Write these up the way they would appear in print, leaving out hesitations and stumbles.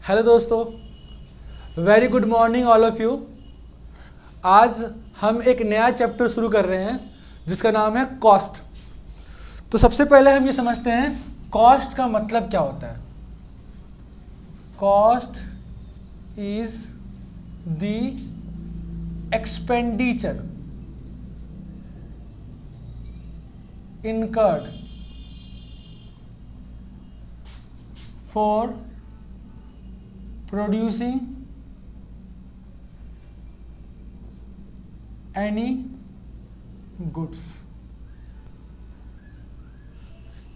Hello दोस्तों, very good morning all of you. आज हम एक नया चैप्टर शुरू कर रहे हैं जिसका नाम है कॉस्ट। तो सबसे पहले हम ये समझते हैं कॉस्ट का मतलब क्या होता है। Cost is the expenditure incurred for producing any goods।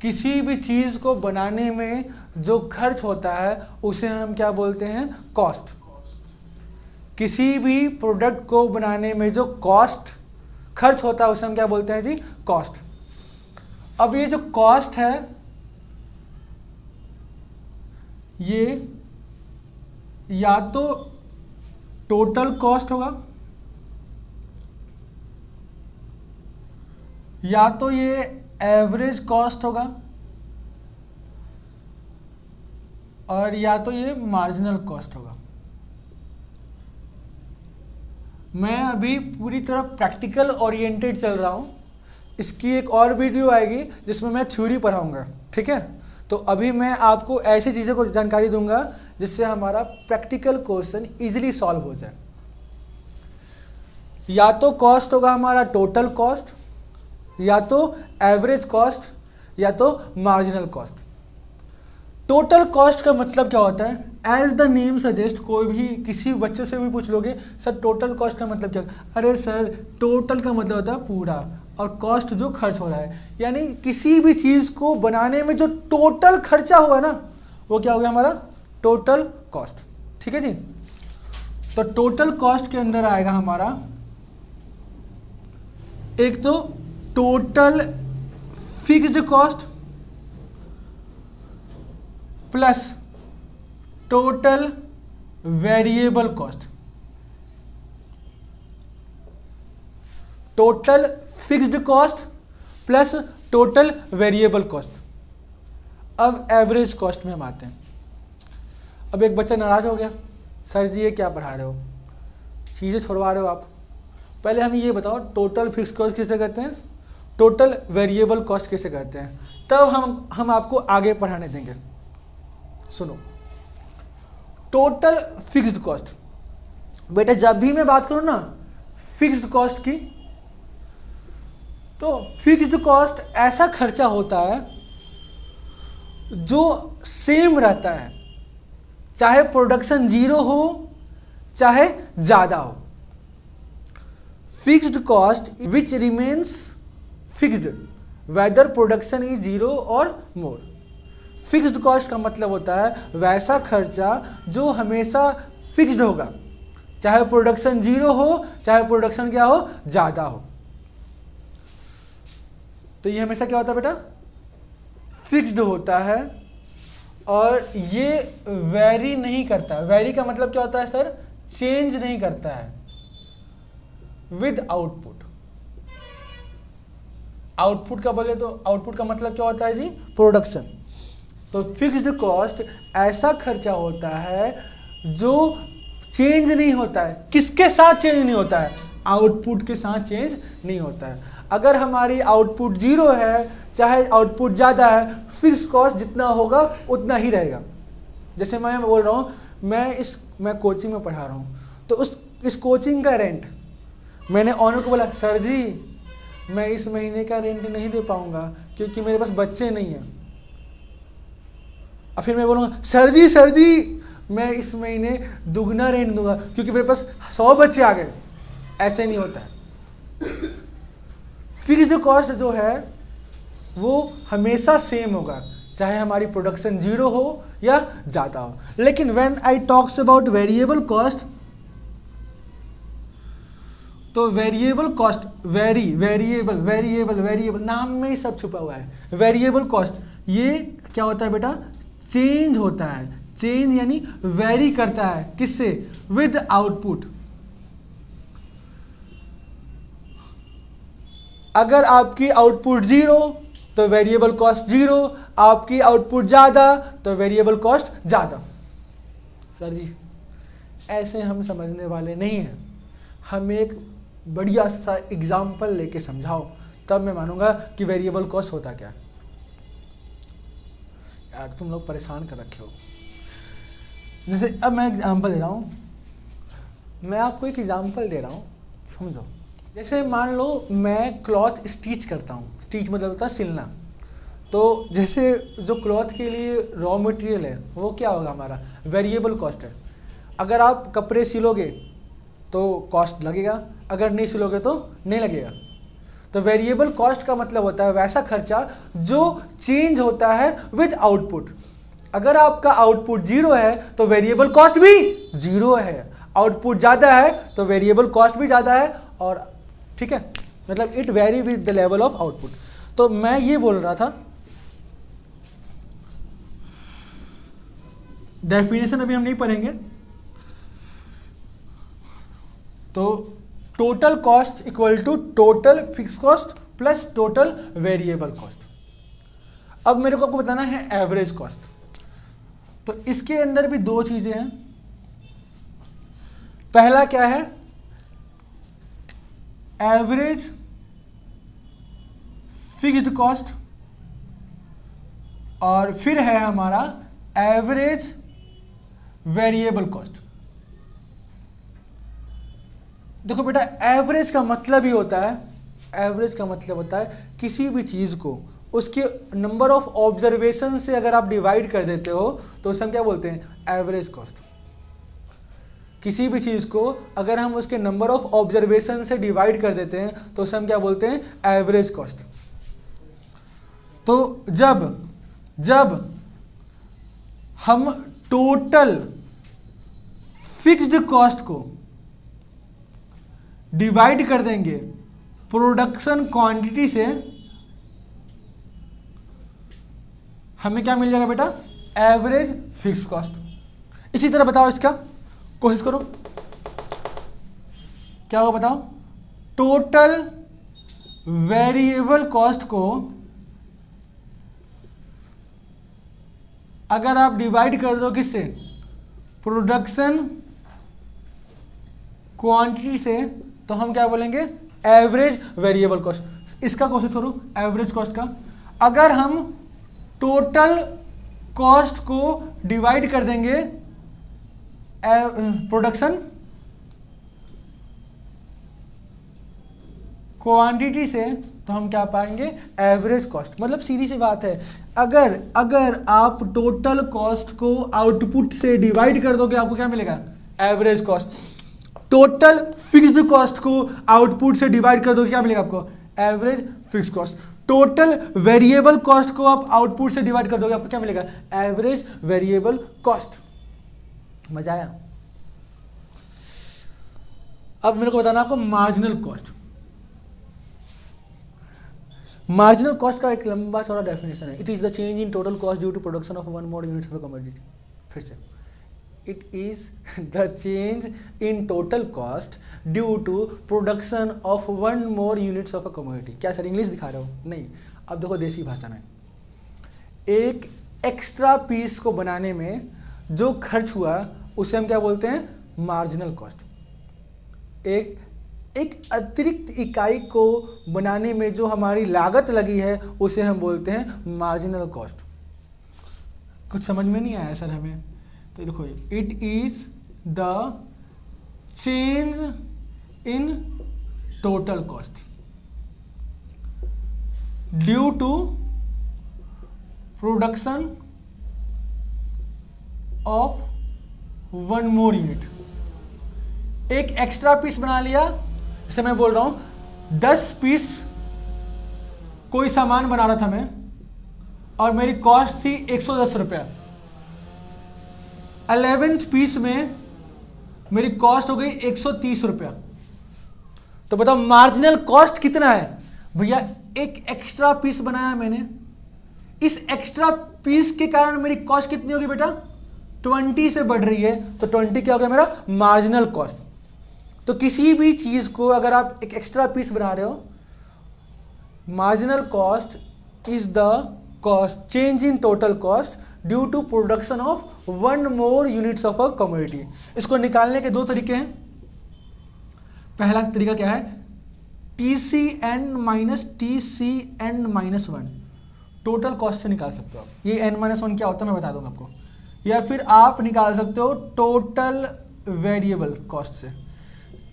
किसी भी चीज़ को बनाने में जो खर्च होता है उसे हम क्या बोलते हैं? कॉस्ट। किसी भी प्रोडक्ट को बनाने में जो कॉस्ट खर्च होता है उसे हम क्या बोलते हैं जी? कॉस्ट। अब ये जो कॉस्ट है ये या तो टोटल कॉस्ट होगा या तो ये एवरेज कॉस्ट होगा और या तो ये मार्जिनल कॉस्ट होगा। मैं अभी पूरी तरह प्रैक्टिकल ओरिएंटेड चल रहा हूँ। इसकी एक और वीडियो आएगी जिसमें मैं थ्योरी पढ़ाऊँगा, ठीक है? तो अभी मैं आपको ऐसी चीज़ों को जानकारी दूंगा जिससे हमारा प्रैक्टिकल क्वेश्चन इजीली सॉल्व हो जाए। या तो कॉस्ट होगा हमारा टोटल कॉस्ट, या तो एवरेज कॉस्ट, या तो मार्जिनल कॉस्ट। टोटल कॉस्ट का मतलब क्या होता है? एज द नेम सजेस्ट, कोई भी किसी बच्चे से भी पूछ लोगे सर टोटल कॉस्ट का मतलब क्या? अरे सर टोटल का मतलब होता है पूरा, और कॉस्ट जो खर्च हो रहा है, यानी किसी भी चीज़ को बनाने में जो टोटल खर्चा हुआ ना वो क्या हो गया हमारा? Total cost. ठीक है जी। तो टोटल कॉस्ट के अंदर आएगा हमारा एक तो total fixed cost plus total variable cost. Total fixed cost plus total variable cost. अब एवरेज कॉस्ट में हम आते हैं। अब एक बच्चा नाराज हो गया, सर जी ये क्या पढ़ा रहे हो, चीज़ें छोड़वा रहे हो आप। पहले हमें ये बताओ टोटल फिक्स्ड कॉस्ट किसे कहते हैं, टोटल वेरिएबल कॉस्ट किसे कहते हैं, तब हम आपको आगे पढ़ाने देंगे। सुनो, टोटल फिक्स्ड कॉस्ट, बेटा जब भी मैं बात करूं ना फिक्स्ड कॉस्ट की, तो फिक्स्ड कॉस्ट ऐसा खर्चा होता है जो सेम रहता है, चाहे प्रोडक्शन जीरो हो चाहे ज़्यादा हो। Fixed cost which remains fixed whether production is zero और मोर। फिक्स्ड कॉस्ट का मतलब होता है वैसा खर्चा जो हमेशा फिक्स्ड होगा, चाहे प्रोडक्शन जीरो हो चाहे प्रोडक्शन क्या हो? ज़्यादा हो। तो ये हमेशा क्या होता है बेटा? फिक्स्ड होता है और ये वेरी नहीं करता। वेरी का मतलब क्या होता है सर? चेंज नहीं करता है विद आउटपुट। आउटपुट का बोले तो आउटपुट का मतलब क्या होता है जी? प्रोडक्शन। तो फिक्स्ड कॉस्ट ऐसा खर्चा होता है जो चेंज नहीं होता है। किसके साथ चेंज नहीं होता है? आउटपुट के साथ चेंज नहीं होता है। अगर हमारी आउटपुट जीरो है चाहे आउटपुट ज़्यादा है, फिक्स्ड कॉस्ट जितना होगा उतना ही रहेगा। जैसे मैं बोल रहा हूँ, मैं कोचिंग में पढ़ा रहा हूँ, तो इस कोचिंग का रेंट मैंने ऑनर को बोला सर जी मैं इस महीने का रेंट नहीं दे पाऊँगा क्योंकि मेरे पास बच्चे नहीं हैं। और फिर मैं बोलूँगा सर जी मैं इस महीने दुगना रेंट दूंगा क्योंकि मेरे पास 100 बच्चे आ गए। ऐसे नहीं होता है। फिक्स्ड कॉस्ट जो है वो हमेशा सेम होगा, चाहे हमारी प्रोडक्शन जीरो हो या ज़्यादा हो। लेकिन when I talks about variable cost, तो वेरिएबल कॉस्ट वेरिएबल नाम में ही सब छुपा हुआ है। वेरिएबल कॉस्ट ये क्या होता है बेटा? चेंज होता है। चेंज यानी वेरी करता है, किससे? With output. अगर आपकी आउटपुट जीरो तो वेरिएबल कॉस्ट जीरो, आपकी आउटपुट ज़्यादा तो वेरिएबल कॉस्ट ज़्यादा। सर जी ऐसे हम समझने वाले नहीं हैं, हम एक बढ़िया सा एग्जाम्पल लेके समझाओ, तब मैं मानूंगा कि वेरिएबल कॉस्ट होता क्या। यार तुम लोग परेशान कर रखे हो। जैसे अब मैं एग्जाम्पल दे रहा हूँ, मैं आपको एक एग्जाम्पल दे रहा हूँ, समझो। जैसे मान लो मैं क्लॉथ स्टिच करता हूँ, स्टिच मतलब होता है सिलना। तो जैसे जो क्लॉथ के लिए रॉ मटेरियल है वो क्या होगा, हमारा वेरिएबल कॉस्ट है। अगर आप कपड़े सिलोगे तो कॉस्ट लगेगा, अगर नहीं सिलोगे तो नहीं लगेगा। तो वेरिएबल कॉस्ट का मतलब होता है वैसा खर्चा जो चेंज होता है विद आउटपुट। अगर आपका आउटपुट 0 है तो वेरिएबल कॉस्ट भी 0 है, आउटपुट ज़्यादा है तो वेरिएबल कॉस्ट भी ज़्यादा है, और ठीक है, मतलब it very with the level of output. तो मैं ये बोल रहा था, डेफिनेशन अभी हम नहीं पढ़ेंगे। तो total cost equal to total fix cost plus total variable cost. अब मेरे को आपको बताना है एवरेज कॉस्ट। तो इसके अंदर भी दो चीजें हैं। पहला क्या है, एवरेज फिक्स्ड कॉस्ट, और फिर है हमारा एवरेज वेरिएबल कॉस्ट। देखो बेटा, एवरेज का मतलब ही होता है, एवरेज का मतलब होता है किसी भी चीज़ को उसके नंबर ऑफ ऑब्जर्वेशन से अगर आप डिवाइड कर देते हो तो उसे हम क्या बोलते हैं, एवरेज कॉस्ट। किसी भी चीज़ को अगर हम उसके नंबर ऑफ ऑब्जर्वेशन से डिवाइड कर देते हैं तो उसे हम क्या बोलते हैं, एवरेज कॉस्ट। तो जब हम टोटल फिक्स्ड कॉस्ट को डिवाइड कर देंगे प्रोडक्शन क्वांटिटी से, हमें क्या मिल जाएगा बेटा, एवरेज फिक्स कॉस्ट। इसी तरह बताओ, इसका कोशिश करो, क्या होगा बताओ। टोटल वेरिएबल कॉस्ट को अगर आप डिवाइड कर दो किससे, प्रोडक्शन क्वांटिटी से, तो हम क्या बोलेंगे, एवरेज वेरिएबल कॉस्ट। इसका कोशिश करो एवरेज कॉस्ट का। अगर हम टोटल कॉस्ट को डिवाइड कर देंगे प्रोडक्शन क्वांटिटी से, तो हम क्या पाएंगे, एवरेज कॉस्ट। मतलब सीधी सी बात है, अगर आप टोटल कॉस्ट को आउटपुट से डिवाइड कर दोगे आपको क्या मिलेगा, average cost. Total fixed cost को आउटपुट से डिवाइड कर दोगे क्या मिलेगा आपको, average fix cost. Total variable cost को आप आउटपुट से डिवाइड कर दोगे आपको क्या मिलेगा, एवरेज वेरिएबल कॉस्ट। मजा आया। अब मेरे को बताना आपको मार्जिनल कॉस्ट। मार्जिनल कॉस्ट का एक लंबा चौड़ा डेफिनेशन है। It is the change in total cost due to production of one more units of commodity. फिर से, it is the change in total cost due to production of one more units of a commodity. क्या sir English दिखा रहे हो? नहीं, अब देखो देसी भाषा में। एक एक्स्ट्रा पीस को बनाने में जो खर्च हुआ उसे हम क्या बोलते हैं, मार्जिनल कॉस्ट। एक अतिरिक्त इकाई को बनाने में जो हमारी लागत लगी है उसे हम बोलते हैं मार्जिनल कॉस्ट। कुछ समझ में नहीं आया सर हमें? तो देखो, it is the change in total cost due to production of one more unit. एक एक्स्ट्रा पीस बना लिया, जैसे मैं बोल रहा हूं 10 पीस कोई सामान बना रहा था मैं, और मेरी कॉस्ट थी 110 रुपया। 11th पीस में मेरी कॉस्ट हो गई 130 रुपया। तो बताओ मार्जिनल कॉस्ट कितना है भैया? एक एक्स्ट्रा पीस बनाया मैंने, इस एक्स्ट्रा पीस के कारण मेरी कॉस्ट कितनी होगी बेटा? 20 से बढ़ रही है, तो 20 क्या हो गया मेरा? Marginal cost. तो किसी भी चीज को अगर आप एक एक्स्ट्रा पीस बना रहे हो, marginal cost is the cost change in total cost due to production of 1 more units of a commodity. इसको निकालने के 2 तरीके हैं। पहला तरीका क्या है, TCN minus TCN minus 1 total cost से निकाल सकते हो आप। ये n-1 क्या होता है मैं बता दूंगा आपको। या फिर आप निकाल सकते हो टोटल वेरिएबल कॉस्ट से,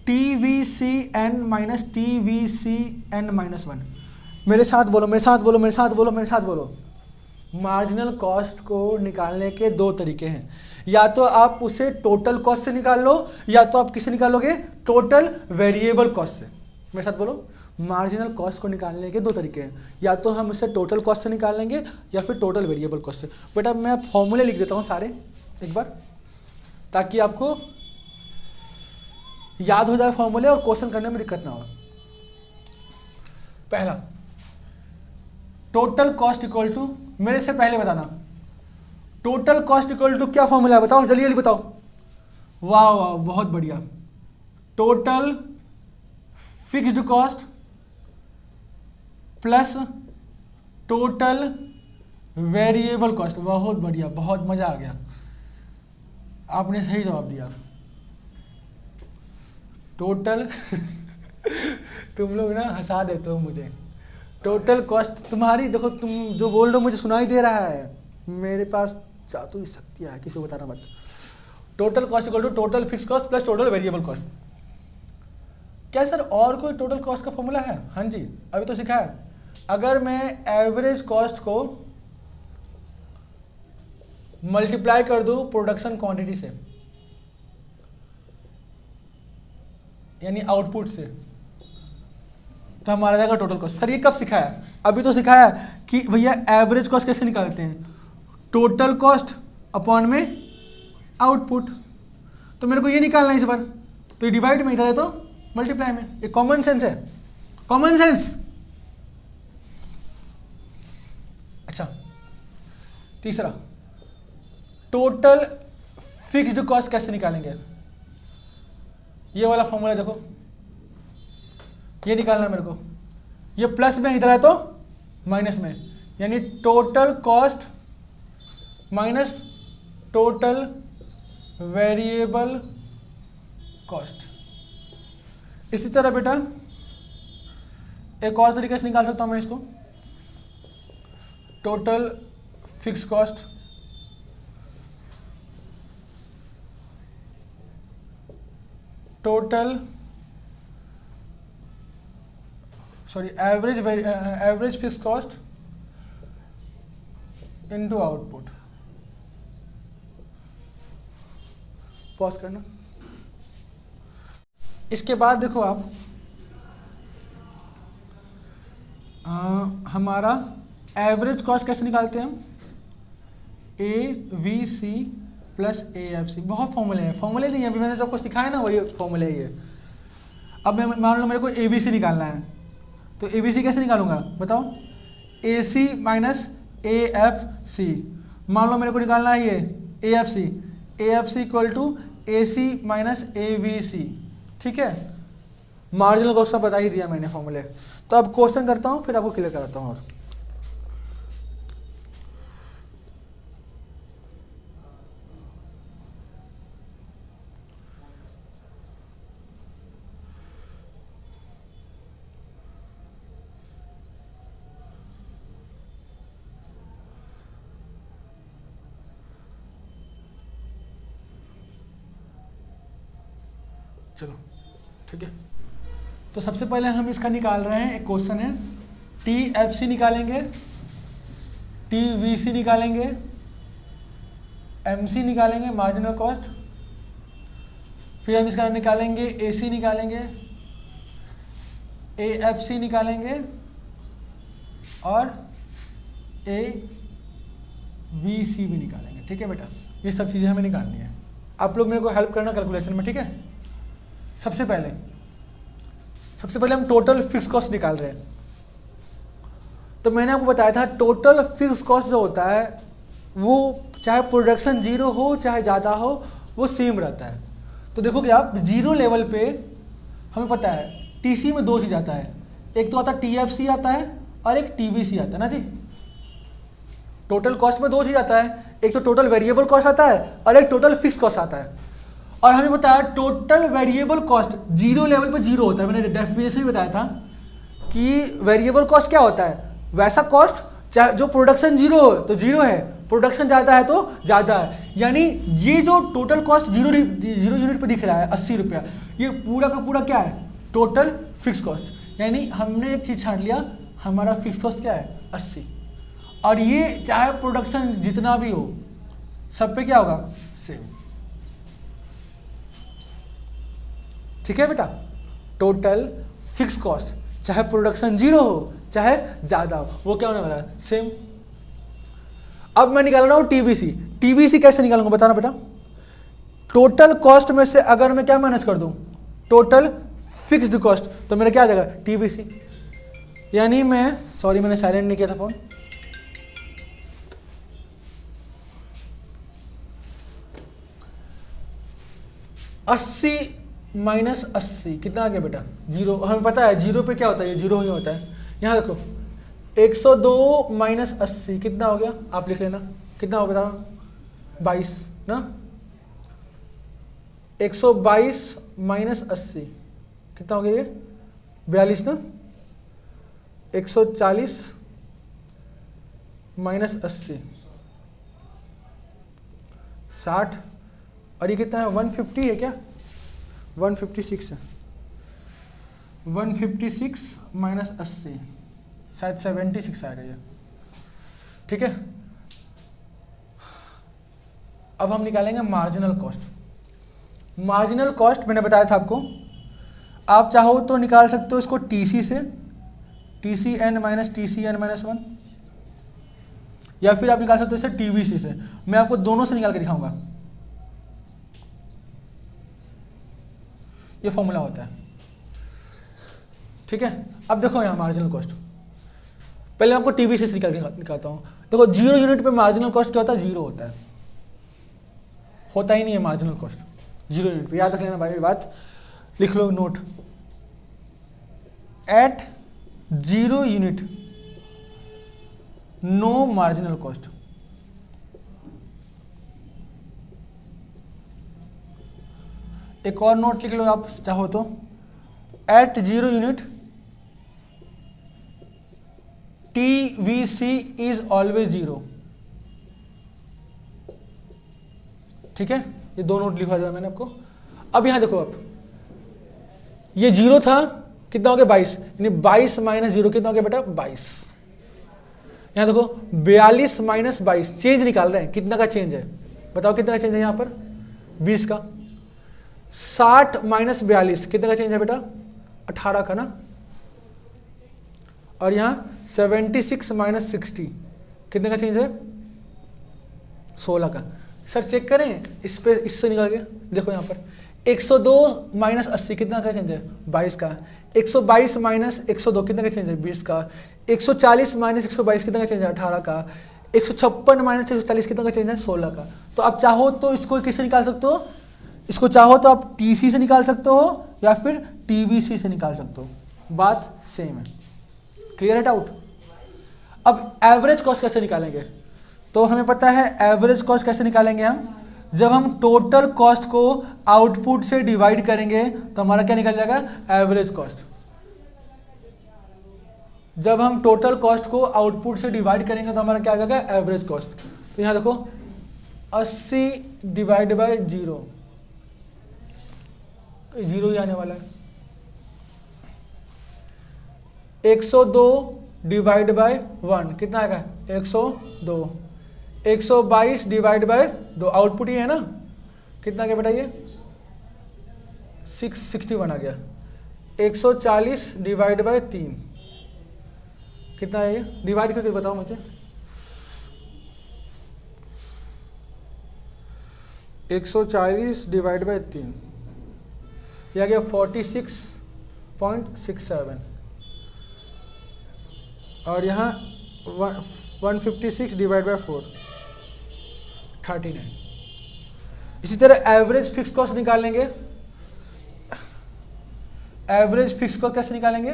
TVCN माइनस TVCN माइनस 1। मेरे साथ बोलो, मेरे साथ बोलो, मेरे साथ बोलो, मेरे साथ बोलो। मार्जिनल कॉस्ट को निकालने के 2 तरीके हैं। या तो आप उसे टोटल कॉस्ट से निकाल लो, या तो आप किससे निकालोगे, टोटल वेरिएबल कॉस्ट से। मेरे साथ बोलो, मार्जिनल कॉस्ट को निकालने के 2 तरीके हैं। या तो हम उसे टोटल कॉस्ट से निकाल लेंगे या फिर टोटल वेरिएबल कॉस्ट से। बेटा मैं फॉर्मूले लिख देता हूँ सारे एक बार, ताकि आपको याद हो जाए फॉर्मूले और क्वेश्चन करने में दिक्कत ना हो। पहला, टोटल कॉस्ट इक्वल टू, मेरे से पहले बताना, टोटल कॉस्ट इक्वल टू क्या फॉर्मूला है, बताओ जल्दी जल्दी बताओ। वाह वाह, बहुत बढ़िया। Total fixed cost plus total variable cost. बहुत बढ़िया, बहुत मजा आ गया, आपने सही जवाब दिया। टोटल तुम लोग ना हंसा देते हो मुझे। टोटल कॉस्ट तुम्हारी, देखो तुम जो बोल रहे हो मुझे सुनाई दे रहा है, मेरे पास जादुई शक्तियाँ है, किसी को बताना मत। Total cost equal to total fix cost plus total variable cost. क्या सर और कोई टोटल कॉस्ट का फॉर्मूला है? हाँ जी, अभी तो सीखा है। अगर मैं एवरेज कॉस्ट को मल्टीप्लाई कर दूं प्रोडक्शन क्वांटिटी से, यानी आउटपुट से, तो हमारा जाएगा टोटल कॉस्ट। सर ये कब सिखाया? अभी तो सिखाया कि भैया एवरेज कॉस्ट कैसे निकालते हैं, टोटल कॉस्ट अपॉन में आउटपुट। तो मेरे को ये निकालना है इस बार, तो ये डिवाइड में, इधर है तो मल्टीप्लाई में। ये कॉमन सेंस है, कॉमन सेंस। अच्छा, तीसरा, टोटल फिक्स्ड कॉस्ट कैसे निकालेंगे? ये वाला फॉर्मूला देखो, ये निकालना मेरे को। ये प्लस में, इधर है तो माइनस में, यानी total cost minus total variable cost. इसी तरह बेटा एक और तरीके से निकाल सकता हूं मैं इसको, total fix cost total average fix cost into output. Pause करना। इसके बाद देखो आप, हमारा एवरेज कॉस्ट कैसे निकालते हैं हम, AVC प्लस AFC। बहुत फॉर्मूले हैं, फॉर्मूले नहीं है, अभी मैंने जो आपको सिखाया ना वही फॉर्मूले है ये। अब मैं मान लो मेरे को ABC निकालना है, तो ABC कैसे निकालूंगा बताओ, AC माइनस AFC। मान लो मेरे को निकालना है ये AFC equal to AC minus AVC। ठीक है, मार्जिनल कॉस्ट बता ही दिया मैंने फॉर्मूले। तो अब क्वेश्चन करता हूँ, फिर आपको क्लियर कराता हूँ। और चलो ठीक है, तो सबसे पहले हम इसका निकाल रहे हैं। एक क्वेश्चन है, TFC निकालेंगे, TVC निकालेंगे, MC निकालेंगे मार्जिनल कॉस्ट, फिर हम इसका निकालेंगे AC निकालेंगे, AFC निकालेंगे और AVC भी निकालेंगे। ठीक है बेटा, ये सब चीज़ें हमें निकालनी है। आप लोग मेरे को हेल्प करना कैलकुलेशन में, ठीक है। सबसे पहले हम टोटल फिक्स कॉस्ट निकाल रहे हैं। तो मैंने आपको बताया था टोटल फिक्स कॉस्ट जो होता है वो चाहे प्रोडक्शन जीरो हो चाहे ज़्यादा हो वो सेम रहता है। तो देखोगे आप जीरो लेवल पे हमें पता है TC में 2 चीज़ आता है, एक तो आता है TFC आता है और एक TVC आता है ना जी। टोटल कॉस्ट में दो चीज आता है, एक तो टोटल वेरिएबल कॉस्ट आता है और एक टोटल फिक्स कॉस्ट आता है। और हमें बताया total variable cost zero level पे जीरो होता है। मैंने डेफिनेशन भी बताया था कि वेरिएबल कॉस्ट क्या होता है, वैसा कॉस्ट चाहे जो प्रोडक्शन जीरो हो तो जीरो है, प्रोडक्शन ज़्यादा है तो ज़्यादा है। यानी ये जो टोटल कॉस्ट जीरो यूनिट पे दिख रहा है 80 रुपया, ये पूरा का पूरा क्या है, टोटल फिक्स कॉस्ट। यानी हमने एक चीज़ छाट लिया, हमारा फिक्स कॉस्ट क्या है 80, और ये चाहे प्रोडक्शन जितना भी हो सब पे क्या होगा सेम। ठीक है बेटा, टोटल फिक्स कॉस्ट चाहे प्रोडक्शन जीरो हो चाहे ज़्यादा हो वो क्या होने वाला है सेम। अब मैं निकाल रहा हूँ टीबीसी। टीबीसी कैसे निकालूंगा बताना बेटा। टोटल कॉस्ट में से अगर मैं क्या माइनस कर दूं, टोटल फिक्स्ड कॉस्ट, तो मेरा क्या आ जाएगा टीबीसी। यानी मैं सॉरी मैंने साइलेंट नहीं किया था फोन। अस्सी माइनस 80 कितना आ गया बेटा जीरो। हमें पता है जीरो पे क्या होता है, ये जीरो ही होता है। यहाँ देखो 102 माइनस 80 कितना हो गया, आप लिख लेना कितना हो गया 22 ना। 122 माइनस 80 कितना हो गया ये 42 ना। 140 माइनस 80 60, और ये कितना है 150 है क्या, 156 है। 156 माइनस 80 शायद 76 आएगा ये। ठीक है, अब हम निकालेंगे मार्जिनल कॉस्ट। मार्जिनल कॉस्ट मैंने बताया था आपको, आप चाहो तो निकाल सकते हो इसको टीसी से, TC N minus TC N minus 1, या फिर आप निकाल सकते हो इसे टीवीसी से। मैं आपको दोनों से निकाल के दिखाऊंगा। ये फॉर्मूला होता है। ठीक है, अब देखो यहाँ मार्जिनल कॉस्ट, पहले आपको टीबीसी से निकालता हूँ। देखो जीरो यूनिट पे मार्जिनल कॉस्ट क्या होता है, जीरो होता है, होता ही नहीं है मार्जिनल कॉस्ट जीरो यूनिट पे। याद रख लेना भाई बात, लिख लो note, at zero unit no marginal cost. एक और नोट लिख लो आप चाहो तो, at zero unit TVC is always zero. ठीक है, ये दो नोट लिखवा दिया मैंने आपको। अब यहां देखो, आप ये जीरो था कितना हो गया 22, यानी 22 माइनस जीरो कितना हो गया बेटा 22। यहां देखो 42 माइनस 22 चेंज निकाल रहे हैं, कितना का चेंज है बताओ, कितना का चेंज है यहां पर 20 का। 60 माइनस 42 कितने का चेंज है बेटा 18 का ना। और यहाँ 76 माइनस 60 कितने का चेंज है 16 का। सर चेक करें इस पे, इससे निकाल के देखो यहाँ पर 102 माइनस 80 कितना का चेंज है 22 का। 122 माइनस 102 कितने का चेंज है 20 का। 140 माइनस 122 कितने का चेंज है 18 का। 156 माइनस 140 कितने का चेंज है 16 का। तो आप चाहो तो इसको किससे निकाल सकते हो, इसको चाहो तो आप टीसी से निकाल सकते हो या फिर टीवीसी से निकाल सकते हो, बात सेम है। क्लियर है डाउट। अब एवरेज कॉस्ट कैसे निकालेंगे, तो हमें पता है एवरेज कॉस्ट कैसे निकालेंगे हम, जब हम टोटल कॉस्ट को आउटपुट से डिवाइड करेंगे तो हमारा क्या निकल जाएगा एवरेज कॉस्ट। जब हम टोटल कॉस्ट को आउटपुट से डिवाइड करेंगे तो हमारा क्या आ जाएगा एवरेज कॉस्ट। तो यहां देखो 80 डिवाइड बाय 0, जीरो ही आने वाला है। 102 डिवाइड बाय 1 कितना आएगा 102। 122 डिवाइड बाय 2 आउटपुट ही है ना, कितना क्या बेटा ये 661 आ गया। 140 डिवाइड बाय 3 कितना है ये, डिवाइड करके बताओ मुझे। 140 डिवाइड बाय 3 यह आ गया 46.67, और यहाँ 156 डिवाइड बाय 4 39। इसी तरह एवरेज फिक्स कॉस्ट निकालेंगे। एवरेज फिक्स कॉस्ट कैसे निकालेंगे,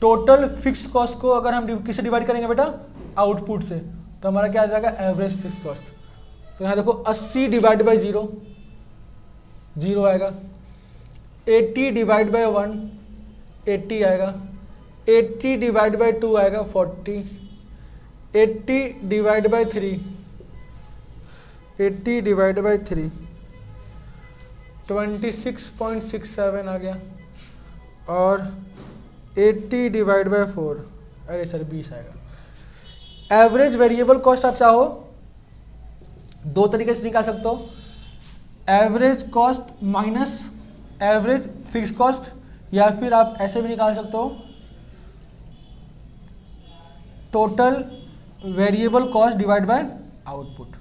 टोटल फिक्स कॉस्ट को अगर हम किससे डिवाइड करेंगे बेटा आउटपुट से, तो हमारा क्या आ जाएगा एवरेज फिक्स कॉस्ट। तो यहाँ देखो 80 डिवाइड बाई 0 0 आएगा, 80 डिवाइड बाई 1 80 आएगा, 80 डिवाइड बाई 2 आएगा 40, 80 डिवाइड बाई 3 80 डिवाइड बाई 3 26.67 आ गया, और 80 डिवाइड बाई 4 अरे सर 20 आएगा। एवरेज वेरिएबल कॉस्ट आप चाहो दो तरीके से निकाल सकते हो, average cost minus average fix cost, या फिर आप ऐसे भी निकाल सकते हो total variable cost divide by output.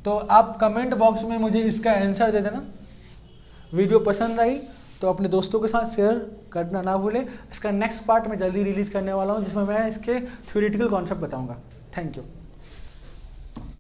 तो आप कमेंट बॉक्स में मुझे इसका आंसर दे देना। वीडियो पसंद आई तो अपने दोस्तों के साथ शेयर करना ना भूलें। इसका नेक्स्ट पार्ट मैं जल्दी रिलीज़ करने वाला हूँ जिसमें मैं इसके थ्योरेटिकल कॉन्सेप्ट बताऊँगा। Thank you.